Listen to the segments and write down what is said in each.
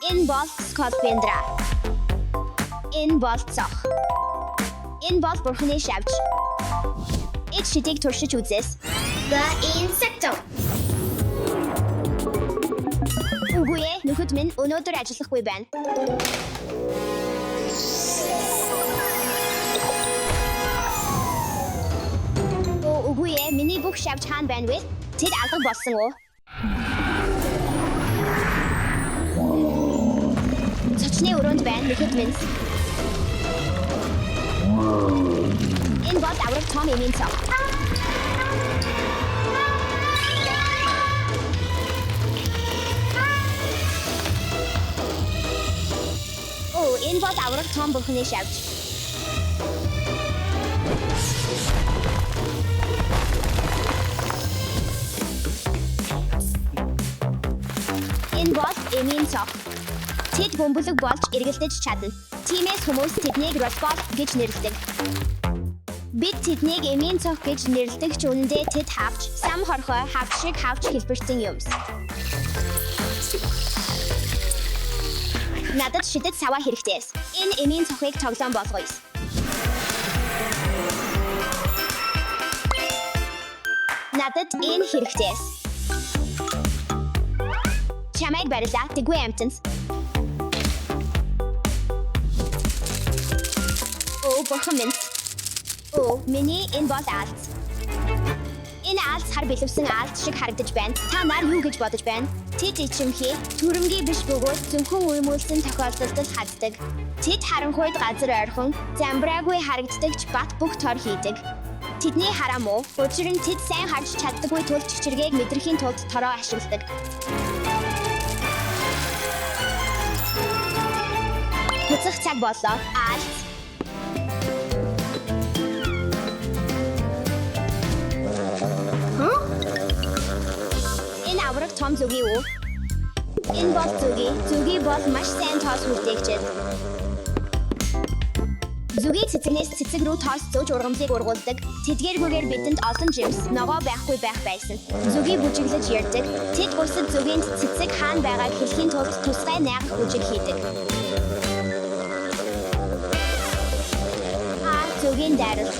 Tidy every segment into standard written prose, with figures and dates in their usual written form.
Энэ бол Скотбендра. Энэ бол цох. Энэ бол бурхны шавж. Эд шидийг туршиж үзээс. The Insecto. Үгүй ээ, нөхөд минь өнөөдөр ажиллахгүй байна. Үгүй ээ, миний бүх шавж хаана байна вэ? Тэд алга болсон уу? Цочны өрөөнд байна, нөхөд минь. Энэ бол авраг том эмийн цог. Энэ бол авраг том бурхны шавж. Энэ бол эмийн цог. Тэд бөмбөлөг болж эргэлдэж чадна. Тиймээс хүмүүс тэднийг Rosbot гэж нэрлэдэг. Бид тэднийг эмийн цог гэж нэрлэдэг ч үнэндээ тэд хавч, сам хорхой, хавч шиг хавч хэлбэрсэн юмс. Надад шидэт саваа хэрэгтэйс. Энэ эмийн цохыг тоглоом болгоё. Надад энэ хэрэгтэйс. Чамайг барилаа, тэггүй амтанс. Бурхан минь. Миний энэ бол алт. Энэ алт хар бэлэвсэн алт шиг харагдаж байна. Та нар юу гэж бодож байна? Тэд ичимхий, түрэмгий биш бөгөөд зөвхөн үймүүлсэн тохиолдолд хаддаг. Тэд харанхуйд газар ойрхон, замбраагүй харагддагч бат бүх тор хийдэг. Тэдний хараа муу, учир нь тэд сайн харж чаддаггүй тул чичиргээг мэдрэхийн тулд тороо ашигладаг. Буцах цаг боллоо. Алт. Энэ авраг том зүги үү? Энэ бол зүги. Зүги бол маш сайн тоос үлдээгчэд. Зүги цэцэгнээс цэцэг рүү тоос зөөж ургамлыг ургуулдаг. Тэдгээргүйгээр бидэнд олон жимс, ногоо байхгүй байх байсан. Зүги бүжиглэж ярьдаг. Тэд бусад зүгийн цэцэг хаана байгааг хэлхийн тулд тусгай найгах бүжиг хийдэг. Зүгийн дайралт.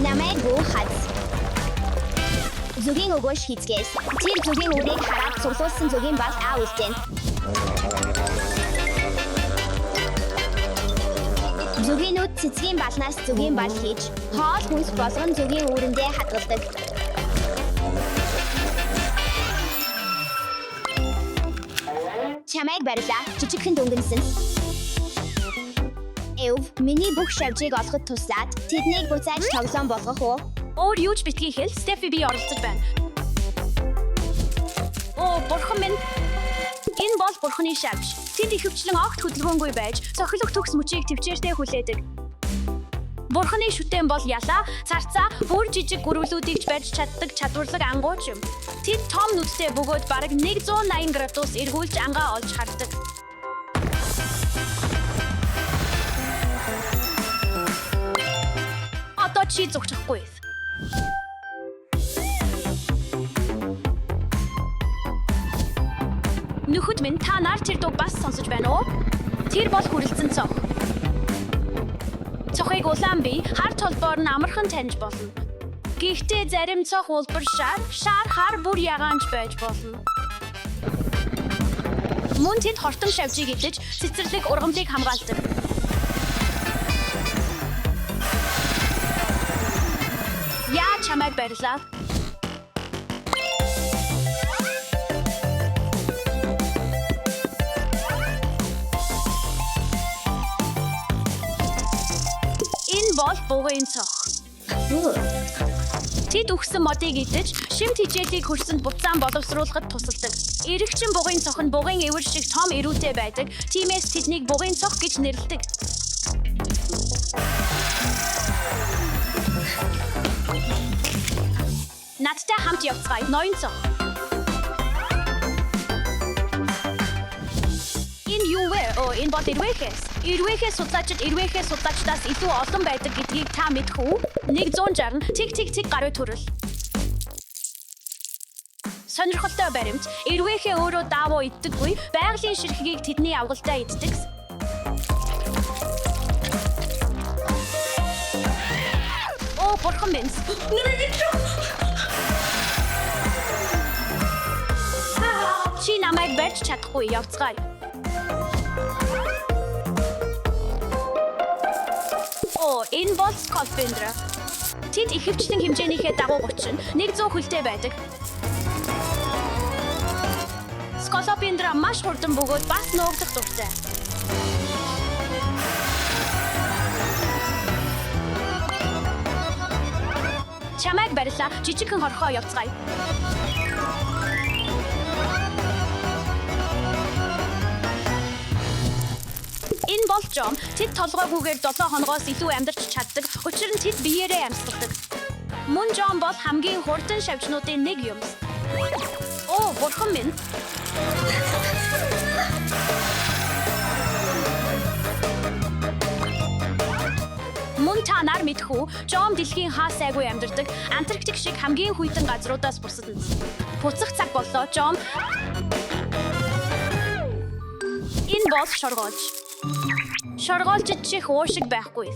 Намайг гоо хад. Зүгийн өгөөш хийцгээс. Тэр зүгийн үрийг хараад цуглуулсан зүгийн бас үлдэн. Зүгийнүүд цэцгийн балнаас зүгийн бал хийж, хоол хүнс болгон зүгийн үүрэндээ хадгалдаг. Чамайг барилаа, жижигхэн дүнгэнсэн. Миний бүх шавжийг олоход туслаад тэднийг буцааж тоглоом болгох уу? Өөр юу ч битгий хэл, Steffi би оролцож байна. Бурхан минь. Энэ бол бурханы шавж. Тэд ихэвчлэн огт хөдөлгөөнгүй байж, цохилох төгс мөчийг төвчээртэй хүлээдэг. Бурханы шүтэн бол ялаа, царцаа, бүр жижиг гөрвлүүдийг барьж чаддаг чадварлаг ангууч юм. Тэд том нүдтэй бөгөөд бараг 180 градус эргүүлж ангаа олж хардаг. Одоо чи зүгчихгүй. Нөхөд минь та нар тэр дуу бас сонсож байна уу? Тэр бол хүрэлцэн цог. Цохыг улаан бие, хар толбоор нь амархан таньж болно. Гэхдээ зарим цох улбар шар хар бүр ягаанч байж болно. Мөн тэд хортон шавжийг идэж, цэцэрлэг ургамлыг хамгаалдаг. Яа чамайг барилаа. Энэ бол бугын цох. Тэд өгсөн модыг идэж, шимт хичээлийг хөрсөнд буцаан боловсруулахад тусалдаг. Эрэгчин бугын цох нь бугын эвэр шиг том эрүүтэй байдаг. Тиймээс тэднийг бугын цох гэж нэрлэдэг. Надтай хамт явцгаая. Ноён цох. Энэ юу вэ? Энэ бол ирвэхээс. Ирвэхээс судлаачид ирвэхээс судлаачдаас илүү олон байдаг гэдгийг та мэдэх үү? 160 тэг гаруй төрөл. Сонирхолтой баримт. Эрвээхээ өөрөө даавуу иддэггүй, байгалийн ширхгийг тэдний авгалдаа иддэг. Оо, бурхан минь. Чи намайг барьж чадахгүй, явцгаая. Оо, энэ бол Скалпендра. Тэд ихэвчлэн хэмжээнийхээ дагуу 30, 100 хөлтэй байдаг. Скалпендра маш хурдан бөгөөд бас нуугдах дуртай. Чамайг барьлаа, жижигхэн хорхоо явцгаая. Энэ бол Жом. Тэд толгойгүйгээр 7 хоногоос илүү амьдарч чаддаг. Учир нь тэд биеэрээ амьсгалдаг. Мөн Жом бол хамгийн хурдан шавжнуудын нэг юм. Оо, бурхан минь. Мөн та нар мэдэх үү, Жом дэлхийн хаа сайгүй амьдардаг. Антарктик шиг хамгийн хүйтэн газруудаас бусад. Буцах цаг боллоо, Жом. Энэ бол шоргоолж. Шоргоолжид чих уушиг байхгүй.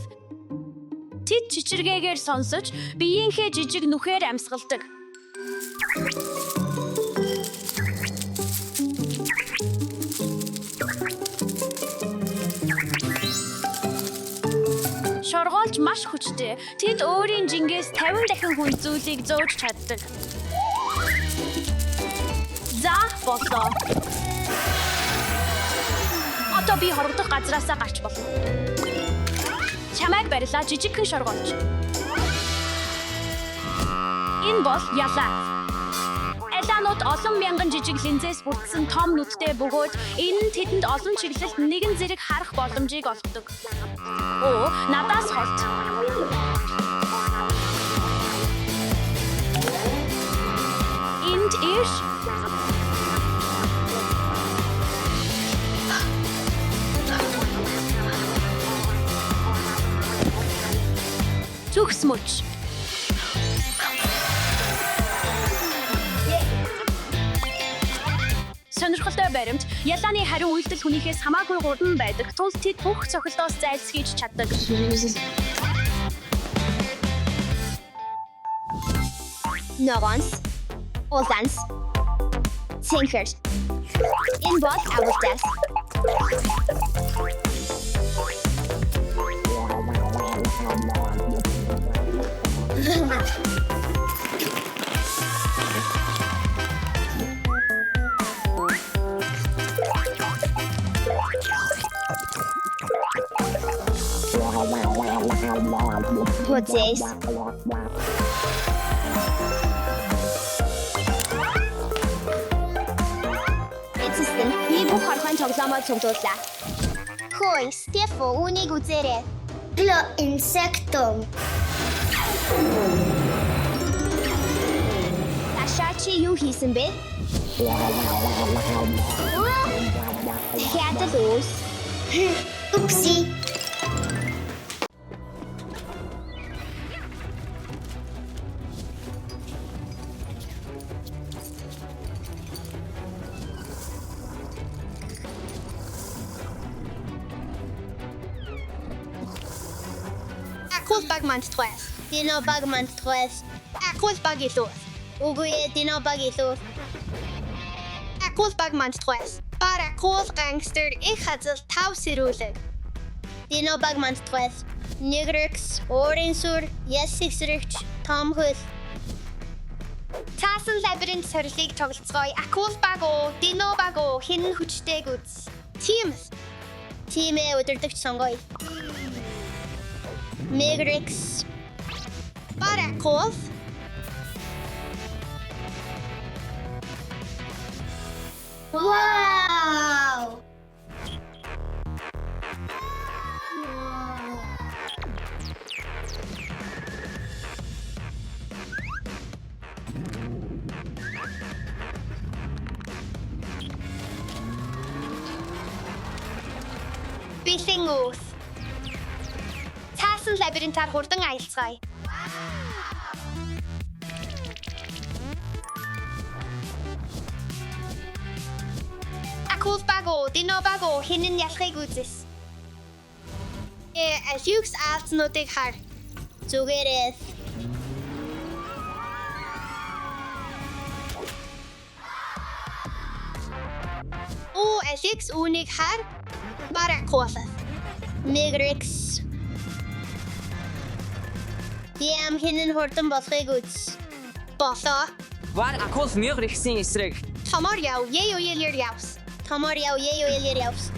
Тэд чичиргээгээр сонсож, биеийнхээ жижиг нүхээр амьсгалдаг. Шоргоолж маш хүчтэй. Тэд өөрийн жингээс 50 дахин хүн зүйлийг зөөж чаддаг. За, боллоо. Одоо би хорогдох газраасаа гарч болно. Чамайг барьлаа, жижигхэн шоргоолж. Энэ бол ялаа. Эланууд олон мянган жижиг линзээс бүрдсэн том нүдтэй бөгөөд энэ нь тэдэнд олон чиглэлд нэгэн зэрэг харах боломжийг олгодог. Оо, надаас холт. Энд ирж Зүгс мөч. Сонирхолтой баримт. Ялааны хариу үйлдэл хүнийхээс хамаагүй хурдан байдаг. Тул тэд бүх цохилтоос зайлсхийж чаддаг. Ногоонс. Улаанс. Цэнхэр. Энэ бол авалтаас. Potes. Эцэстэн би бүх хорхон тоглоомоо цуглууллаа. Хөөе, Стефо, үнийг үзээрэй. Lo insectum. Таша чи юу хийсэн бэ? Хятад ус. Oopsie. Акул баг мантрес. Dino bag mantres. Акул баг илүү. Үгүй ээ, dino bag илүү. Акул баг мантрес. Бара акул гангстер их хазал тав сэрүүлэг. Dino bag mantres. Negrix, Orinsur, Yassixrich, Tom Hull. Цаасан лабиринт сорилыг тоглоцгоё. Акул баг уу, дино баг уу, хэн хүчтэйг үз. Тиймс. Тимээ өдөртөгч сонгоё. Negrix. Бара акул. Wow! Бэлэн ус. Цаасан лабиринтаар хурдан аялцгаая. Акулбаго, Динобаго хинэн ялахыг үзэс. Алюкс аалтнуудыг хар. Зүгээрээс. Алюкс үүнийг хар. Баракуасас. Мегрикс. Яам хинэн хурдан болохыг үз. Болоо. Var akul mjögriksin эсрэг. Томор яв, яв явс. Томор яв, явс.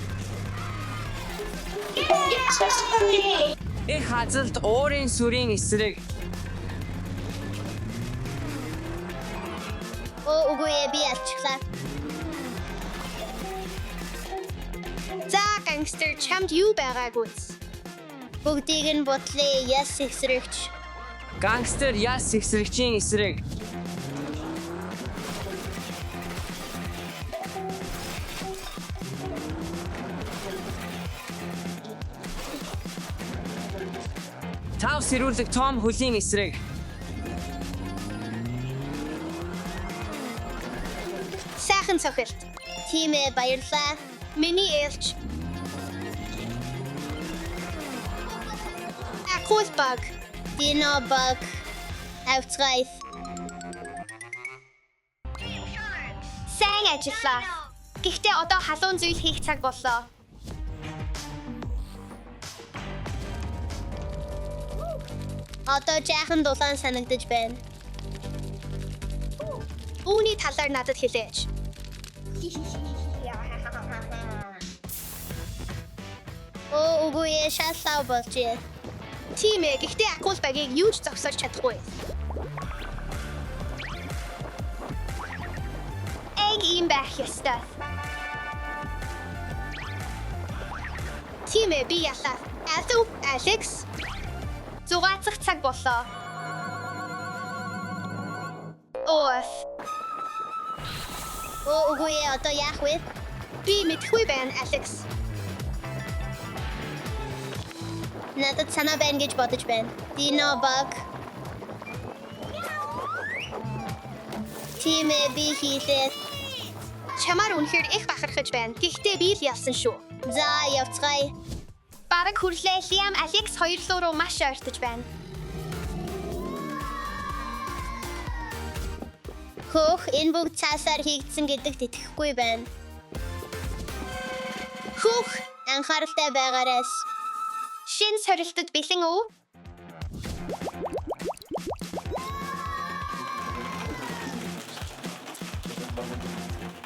Их хазалт уурын сүрийн эсрэг. Үгүй би алчихлаа. За гангстер чамд юу байгаагүй. Бүгдийг нь бодлоо яс эсрэгч. Гангстер яс эсрэгчийн эсрэг. Тав сэрүүлэг том хөлийн эсрэг. Сайхан цохилт. Тимээ баярлаа. Миний ээлж. Акулбаг. Динобаг. Авцгайс. Сайн ажиллаа. Гэхдээ одоо халуун зүйл хийх цаг боллоо. Одоо жаахан дулаан санагдаж байна. Үүний талаар надад хэлээч. Үгүй шаллаа болжээ. Тийм ээ, гэхдээ Акулбагийг юу ч зогсоож чадахгүй. Ийм байх ёстой. Тийм ээ, би яллаа. Алекс. Зугаацах цаг боллоо. Үгүй одоо яах вэ? Би мэдхгүй байна, Алекс. Надад санаа байна гэж бодож байна. Динобаг. Тимээ би хийлээ. Чамаар үнэхээр их бахархаж байна. Гэхдээ би л ялсан шүү. За, явцгаая. Бараг хүрлээ. Лиам Алекс хоёрлоо руу маш ойртож байна. Хөх, энэ бүгд цаасаар хийгдсэн гэдэгт итгэхгүй байна. Хөх, анхааралтай байгаарай. Шинэ сорилтод бэлэн үү?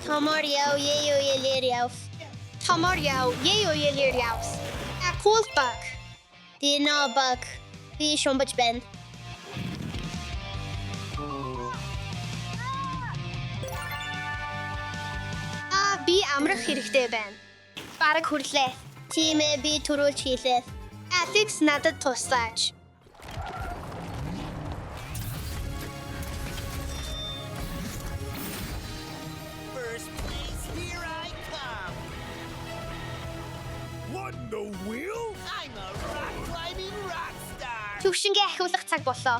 Томор яв, явс. Акулбаг. Динобаг. Би шумбаж байна. Би амрах хэрэгтэй байна. Бараг хүрлээ. Тимээ би түрүүлж хийлээ. Алекс надад туслаач. First place, here I come. What in the wheel? I'm a rock climbing rock star. Төвшингээ ахиулах цаг боллоо.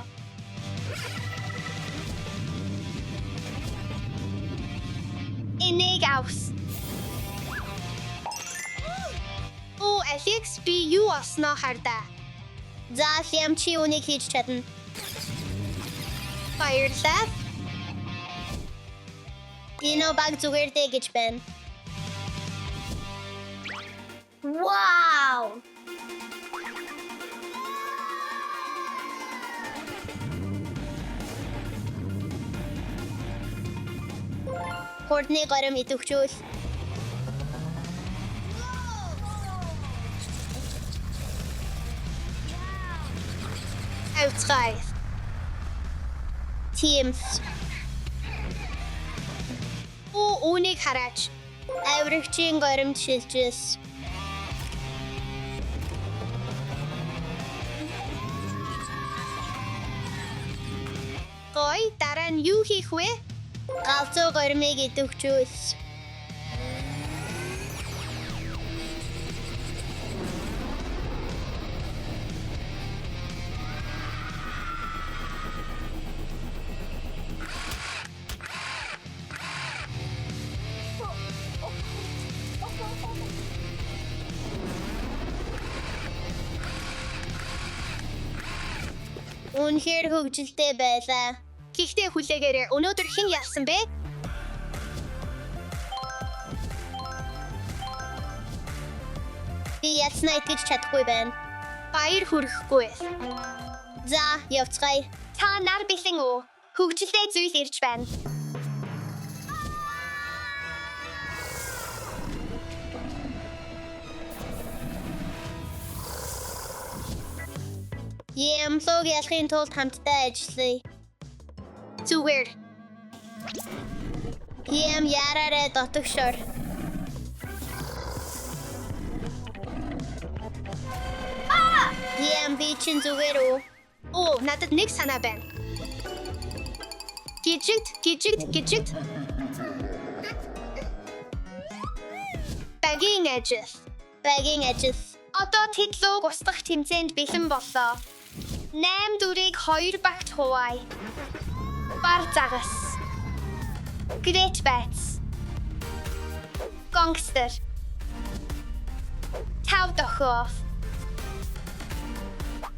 Энийг авс. Алекс би юу осноо хардаа. За Лиам чи үнийг хийж чадна. Баярлалаа. Динобаг зүгээр дээ гэж байна. Вау! Хурдны гарам идэвхжүүл. Outside. Teams. Үүнийг хараач. Аврагчийн горимд шилжээс. Гой, дараа нь юу хийх вэ? Галзуу горимыг идэвхжүүлс. Үнэхээр хөвгөлтэй байлаа. Гэхдээ хүлээгээрэй. Өнөөдөр хэн ялсан бэ? Би ялснаа итгэж чадахгүй байна. Баяр хүрэхгүй. За, явцгаая. Та нар бэлэн үү? Хөгжилтэй зүйл ирж байна. Ямлог ялахын тулд хамтдаа ажиллая. Зүгээр. Ям яраарэ дотогшор. Ям би чин зүгээр үү? Оо, надад нэг санаа байна. Гижигт. Багийн ажил. Одоо тэдлүүг устгах тэмцээнд бэлэн боллоо. 8 дүрийг 2 багт хуваая. Бар загас. Great bats. Gangster. Тав дохов.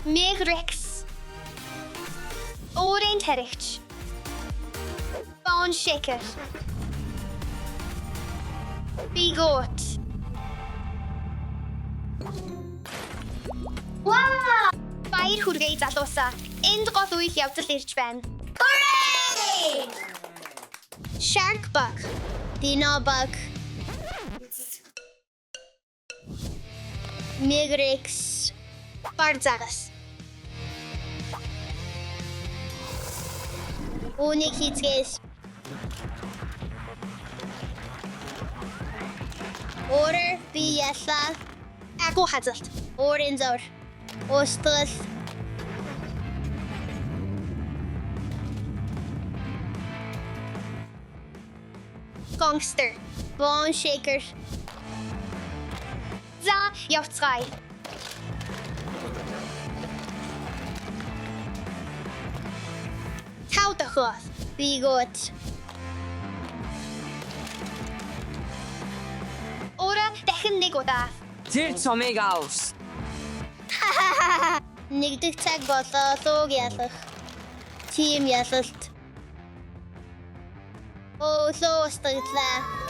Megrex. Orange herrich. Bone shaker. Bigot. Wow! Баяр хүргэе залуусаа. Энд гол үйл явдал ирж байна. Hooray! Shark bug. Dino bug. Megrex. Barzagas. Уник хийцгээс. Order би яллаа. Агуу хазалт. Orange зор. Устгал. Gangster. Bone shaker. За, явцгаая. Тав дохов. Bigot. Ора дахин нэг удаа. Тэр цомыг авс. Нэгдэх цаг болоо лууг ялах. Тим ялалт. Оо луу устгаглаа.